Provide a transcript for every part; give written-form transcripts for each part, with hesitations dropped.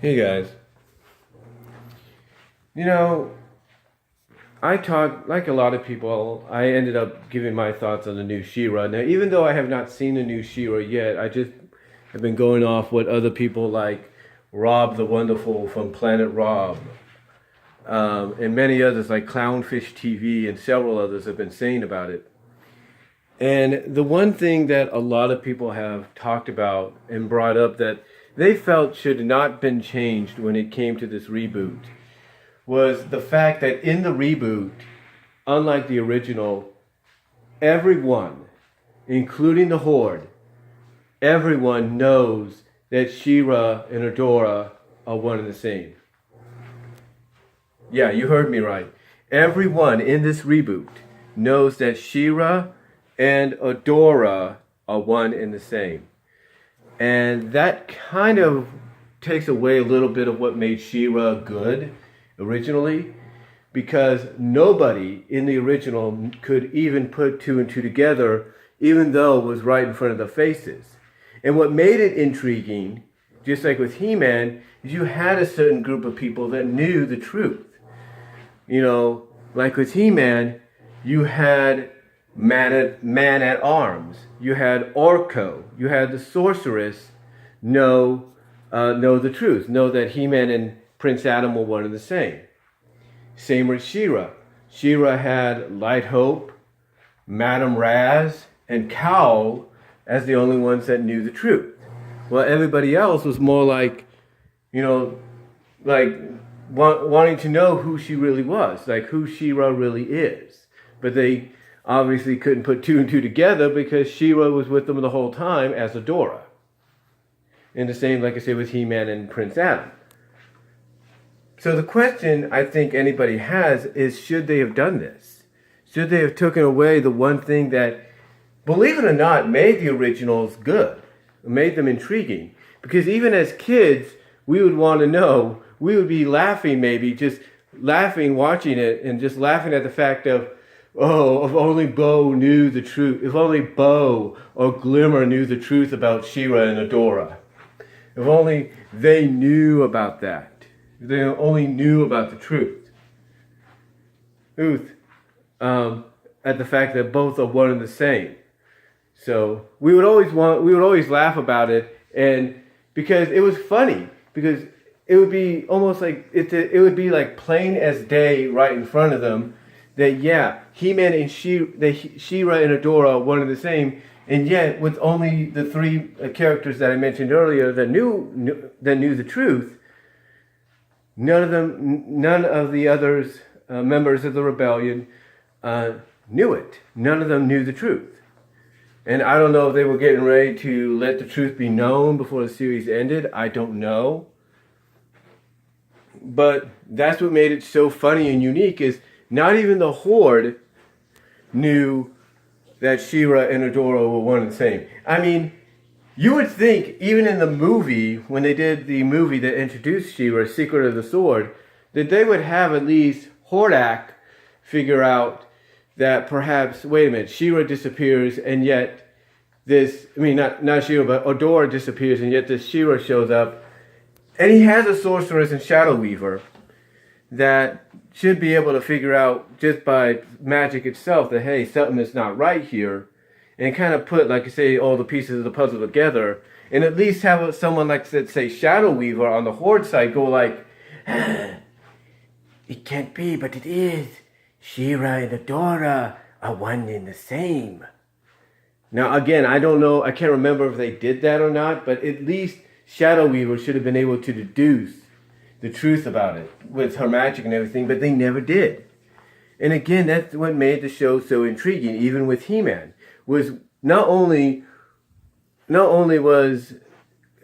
Hey guys, you know, I talked, like a lot of people, I ended up giving my thoughts on the new She-Ra. Now, even though I have not seen the new She-Ra yet, I just have been going off what other people like Rob the Wonderful from Planet Rob, and many others like Clownfish TV and several others have been saying about it. And the one thing that a lot of people have talked about and brought up that they felt should not been changed when it came to this reboot was the fact that in the reboot, unlike the original, everyone, including the Horde, everyone knows that She-Ra and Adora are one and the same. Yeah, you heard me right. Everyone in this reboot knows that She-Ra and Adora are one and the same. And that kind of takes away a little bit of what made She-Ra good originally, because nobody in the original could even put two and two together, even though it was right in front of their faces. And what made it intriguing, just like with He-Man, is you had a certain group of people that knew the truth. You know, like with He-Man, you had Man-at-Arms, you had Orko, you had the Sorceress know the truth, know that He-Man and Prince Adam were one and the same. Same with She-Ra. She-Ra had Light Hope, Madame Raz, and Cowl as the only ones that knew the truth. Well, everybody else was more like, wanting to know who she really was, like who She-Ra really is. But they obviously couldn't put two and two together because She-Ra was with them the whole time as Adora. And the same, like I said, with He-Man and Prince Adam. So the question I think anybody has is, should they have done this? Should they have taken away the one thing that, believe it or not, made the originals good, made them intriguing? Because even as kids, we would want to know, we would be laughing maybe, just laughing watching it, and just laughing at the fact of, oh, if only Bo knew the truth, if only Bo or Glimmer knew the truth about She-Ra and Adora. If only they knew about that. If they only knew about the truth. At the fact that both are one and the same. So we would always laugh about it, and because it was funny, because it would be almost like it would be like plain as day right in front of them that He-Man and She-Ra and Adora are one and the same, and yet with only the three characters that I mentioned earlier that knew the truth, none of the others members of the rebellion knew it. None of them knew the truth. And I don't know if they were getting ready to let the truth be known before the series ended. I don't know. But that's what made it so funny and unique, is not even the Horde knew that She-Ra and Adora were one and the same. I mean, you would think, even in the movie, when they did the movie that introduced She-Ra, Secret of the Sword, that they would have at least Hordak figure out that perhaps, wait a minute, She-Ra disappears, and yet not She-Ra, but Adora disappears, and yet this She-Ra shows up, and he has a sorceress and Shadow Weaver that should be able to figure out just by magic itself that, hey, something is not right here, and kind of put, like I say, all the pieces of the puzzle together, and at least have someone like, let's say, Shadow Weaver on the Horde side go like, it can't be, but it is. She-Ra and Adora are one and the same. Now, again, I don't know, I can't remember if they did that or not, but at least Shadow Weaver should have been able to deduce the truth about it with her magic and everything, but they never did. And again, that's what made the show so intriguing, even with He-Man, was not only was,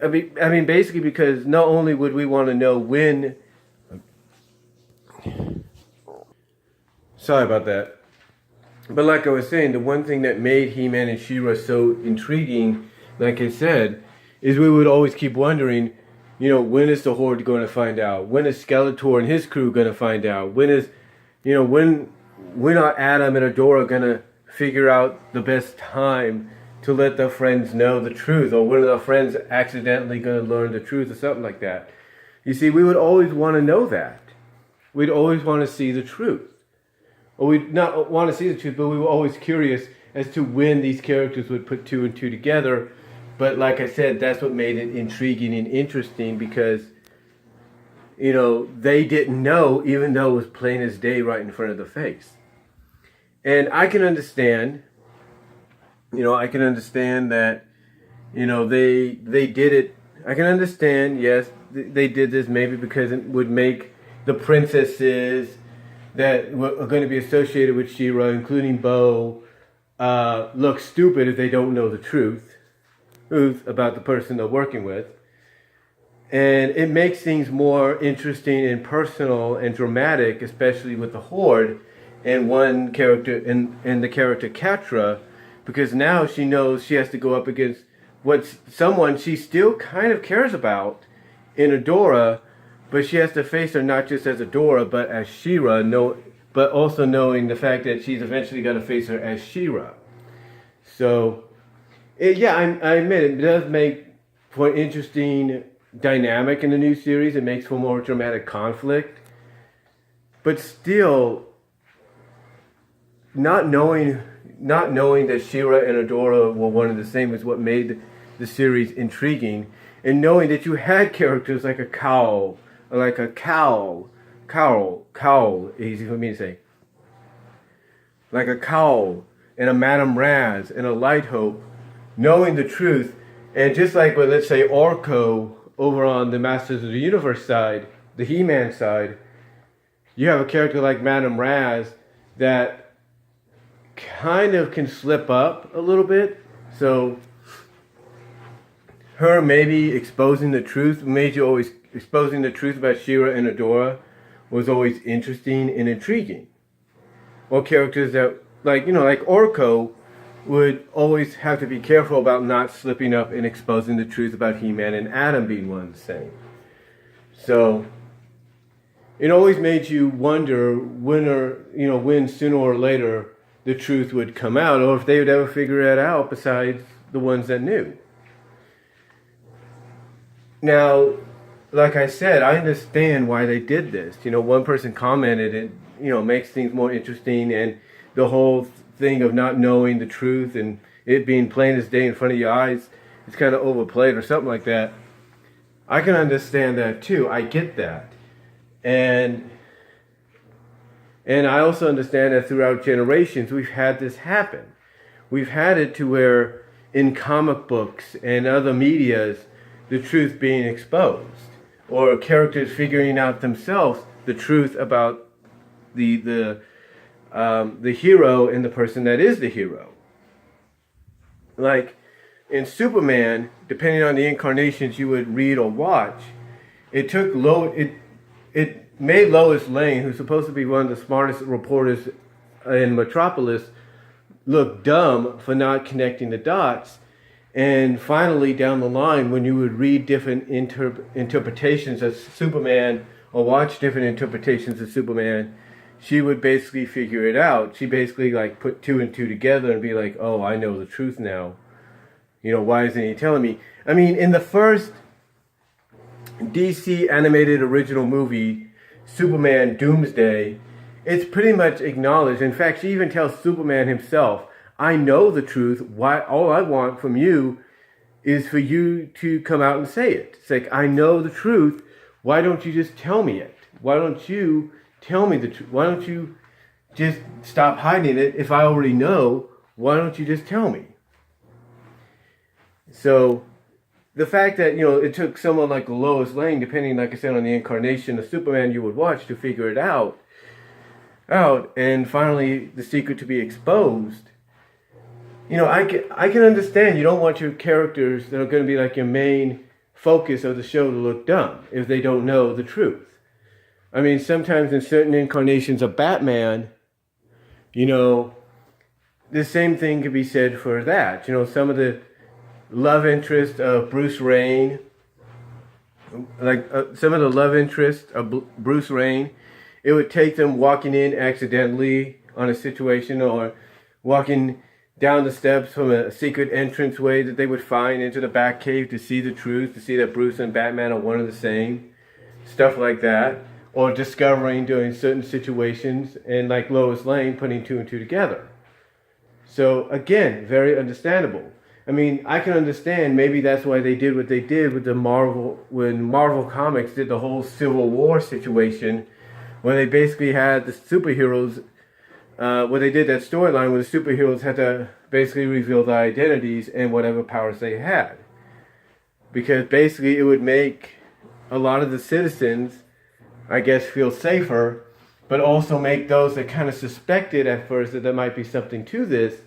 basically because not only would we want to know when, sorry about that, but like I was saying, the one thing that made He-Man and She-Ra so intriguing, like I said, is we would always keep wondering, when is the Horde going to find out? When is Skeletor and his crew going to find out? When are Adam and Adora going to figure out the best time to let their friends know the truth? Or when are their friends accidentally going to learn the truth or something like that? You see, we would always want to know that. We'd always want to see the truth. Or we'd not want to see the truth, but we were always curious as to when these characters would put two and two together. But like I said, that's what made it intriguing and interesting, because, you know, they didn't know, even though it was plain as day right in front of the face. And I can understand, that, they did it. I can understand, yes, they did this maybe because it would make the princesses that are going to be associated with She-Ra, including Bo, look stupid if they don't know the truth about the person they're working with. And it makes things more interesting and personal and dramatic, especially with the Horde and one character, and the character Catra, because now she knows she has to go up against someone she still kind of cares about in Adora, but she has to face her not just as Adora, but as She-Ra, but also knowing the fact that she's eventually going to face her as She-Ra. So, I admit it does make for an interesting dynamic in the new series. It makes for more dramatic conflict. But still, not knowing that She-Ra and Adora were one and the same is what made the series intriguing. And knowing that you had characters like a Cowl, easy for me to say, like a Cowl and a Madame Raz and a Light Hope, knowing the truth. And just like with, let's say, Orko over on the Masters of the Universe side, the He-Man side, you have a character like Madame Raz that kind of can slip up a little bit. So her maybe exposing the truth about She-Ra and Adora was always interesting and intriguing. Or characters that, like Orko, would always have to be careful about not slipping up and exposing the truth about He-Man and Adam being one and the same. So it always made you wonder when sooner or later the truth would come out, or if they would ever figure it out besides the ones that knew. Now, like I said, I understand why they did this. One person commented it, makes things more interesting, and the whole thing of not knowing the truth and it being plain as day in front of your eyes is kind of overplayed or something like that. I can understand that too. I get that. And I also understand that throughout generations we've had this happen. We've had it to where in comic books and other medias, the truth being exposed, or characters figuring out themselves the truth about the hero and the person that is the hero. Like in Superman, depending on the incarnations you would read or watch, it made Lois Lane, who's supposed to be one of the smartest reporters in Metropolis, look dumb for not connecting the dots. And finally, down the line, when you would read different interpretations of Superman or watch different interpretations of Superman, she would basically figure it out. She basically put two and two together and be like, oh, I know the truth now. Why isn't he telling me? I mean, in the first DC animated original movie, Superman Doomsday, it's pretty much acknowledged. In fact, she even tells Superman himself, I know the truth. Why? All I want from you is for you to come out and say it. It's like, I know the truth. Why don't you just tell me it? Why don't you tell me the truth? Why don't you just stop hiding it? If I already know, why don't you just tell me? So the fact that, it took someone like Lois Lane, depending, like I said, on the incarnation of Superman you would watch, to figure it out, and finally the secret to be exposed. I can understand you don't want your characters that are going to be like your main focus of the show to look dumb if they don't know the truth. I mean, sometimes in certain incarnations of Batman, the same thing could be said for that. Some of the love interest of Bruce Wayne, it would take them walking in accidentally on a situation, or walking down the steps from a secret entranceway that they would find into the Batcave to see the truth, to see that Bruce and Batman are one and the same. stuff like that, or discovering during certain situations, and like Lois Lane putting two and two together. So again, very understandable. I mean, I can understand maybe that's why they did what they did with when Marvel Comics did the whole Civil War situation, when they basically had the superheroes, when they did that storyline where the superheroes had to basically reveal their identities and whatever powers they had. Because basically it would make a lot of the citizens, I guess, feel safer, but also make those that kind of suspected at first that there might be something to this,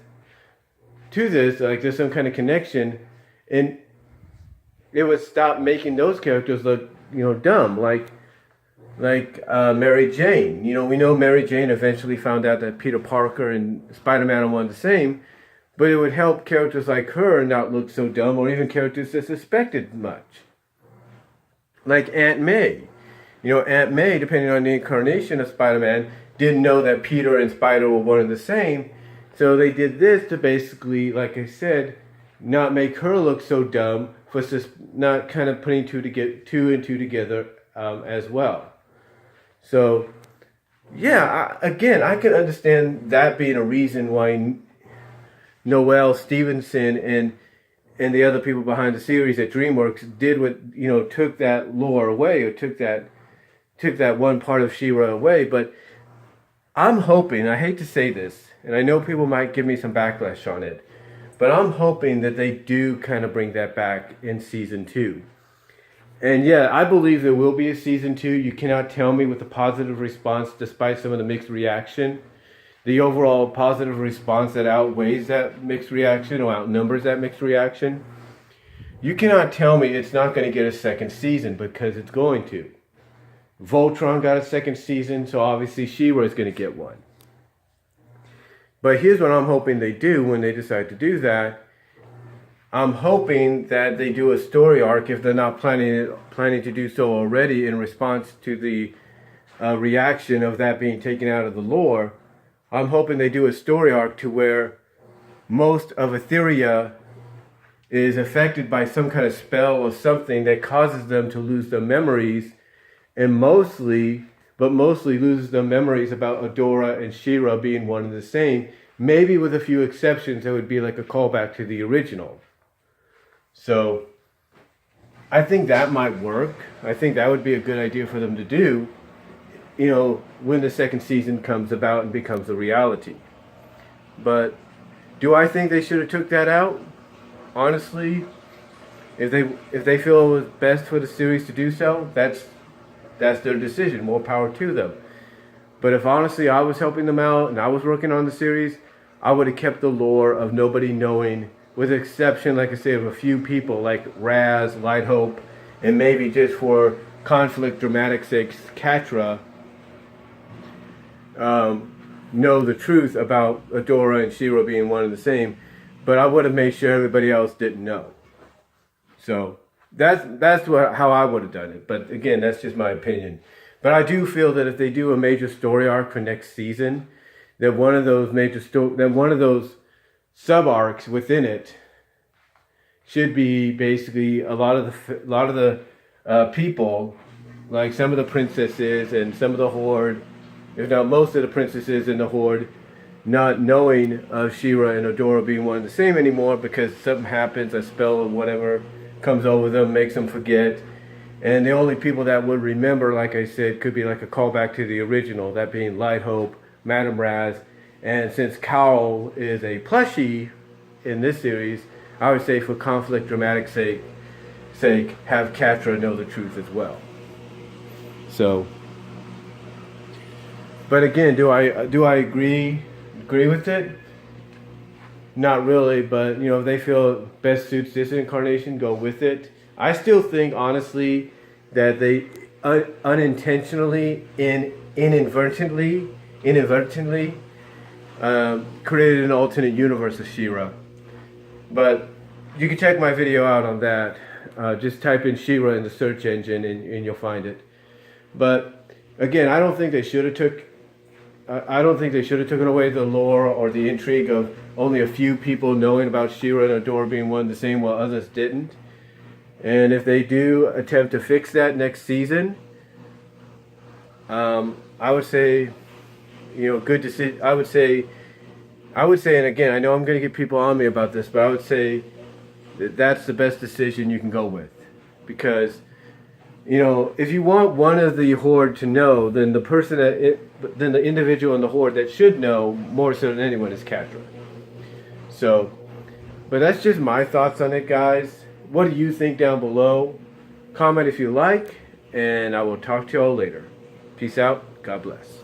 like there's some kind of connection, and it would stop making those characters look, dumb, like Mary Jane. We know Mary Jane eventually found out that Peter Parker and Spider-Man are one and the same, but it would help characters like her not look so dumb, or even characters that suspected much. Like Aunt May. Aunt May, depending on the incarnation of Spider-Man, didn't know that Peter and Spider were one and the same. So they did this to basically, like I said, not make her look so dumb, for not kind of putting two and two together as well. So, yeah, I can understand that being a reason why Noel Stevenson and the other people behind the series at Dreamworks did what, took that lore away, or took that one part of She-Ra away. But I'm hoping, I hate to say this, and I know people might give me some backlash on it, but I'm hoping that they do kind of bring that back in season 2. And yeah, I believe there will be a season 2. You cannot tell me with the positive response, despite some of the mixed reaction, the overall positive response that outweighs that mixed reaction, or outnumbers that mixed reaction. You cannot tell me it's not going to get a second season, because it's going to. Voltron got a second season, so obviously She-Ra is going to get one. But here's what I'm hoping they do when they decide to do that. I'm hoping that they do a story arc, if they're not planning to do so already, in response to the reaction of that being taken out of the lore. I'm hoping they do a story arc to where most of Etheria is affected by some kind of spell or something that causes them to lose their memories, and mostly loses their memories about Adora and She-Ra being one and the same, maybe with a few exceptions that would be like a callback to the original. So, I think that might work. I think that would be a good idea for them to do, when the second season comes about and becomes a reality. But, do I think they should have took that out? Honestly, if they feel it was best for the series to do so, that's their decision. More power to them. But if honestly I was helping them out and I was working on the series, I would have kept the lore of nobody knowing, with the exception, like I said, of a few people like Raz, Light Hope, and maybe just for conflict dramatic sake, Catra, know the truth about Adora and She-Ra being one and the same. But I would have made sure everybody else didn't know. So that's how I would have done it. But again, that's just my opinion. But I do feel that if they do a major story arc for next season, that one of those sub arcs within it should be basically a lot of the people, like some of the princesses and some of the Horde, if not most of the princesses in the Horde, not knowing of She-Ra and Adora being one and the same anymore, because something happens, a spell or whatever comes over them, makes them forget. And the only people that would remember, like I said, could be like a callback to the original, that being Light Hope, Madame Raz, and since Carl is a plushie in this series, I would say for conflict dramatic sake, have Catra know the truth as well. So, but again, do I agree with it? Not really, but if they feel best suits this incarnation, go with it. I still think, honestly, that they unintentionally, inadvertently, created an alternate universe of She-Ra. But you can check my video out on that. Just type in She-Ra in the search engine and you'll find it. But again, I don't think they should have taken away the lore or the intrigue of only a few people knowing about She-Ra and Adora being one and the same while others didn't. And if they do attempt to fix that next season, I would say, good decision. I would say, and again, I know I'm going to get people on me about this, but I would say that that's the best decision you can go with. Because, if you want one of the horde to know, then then the individual in the horde that should know more so than anyone is Catra. So, but that's just my thoughts on it, guys. What do you think down below? Comment if you like, and I will talk to y'all later. Peace out. God bless.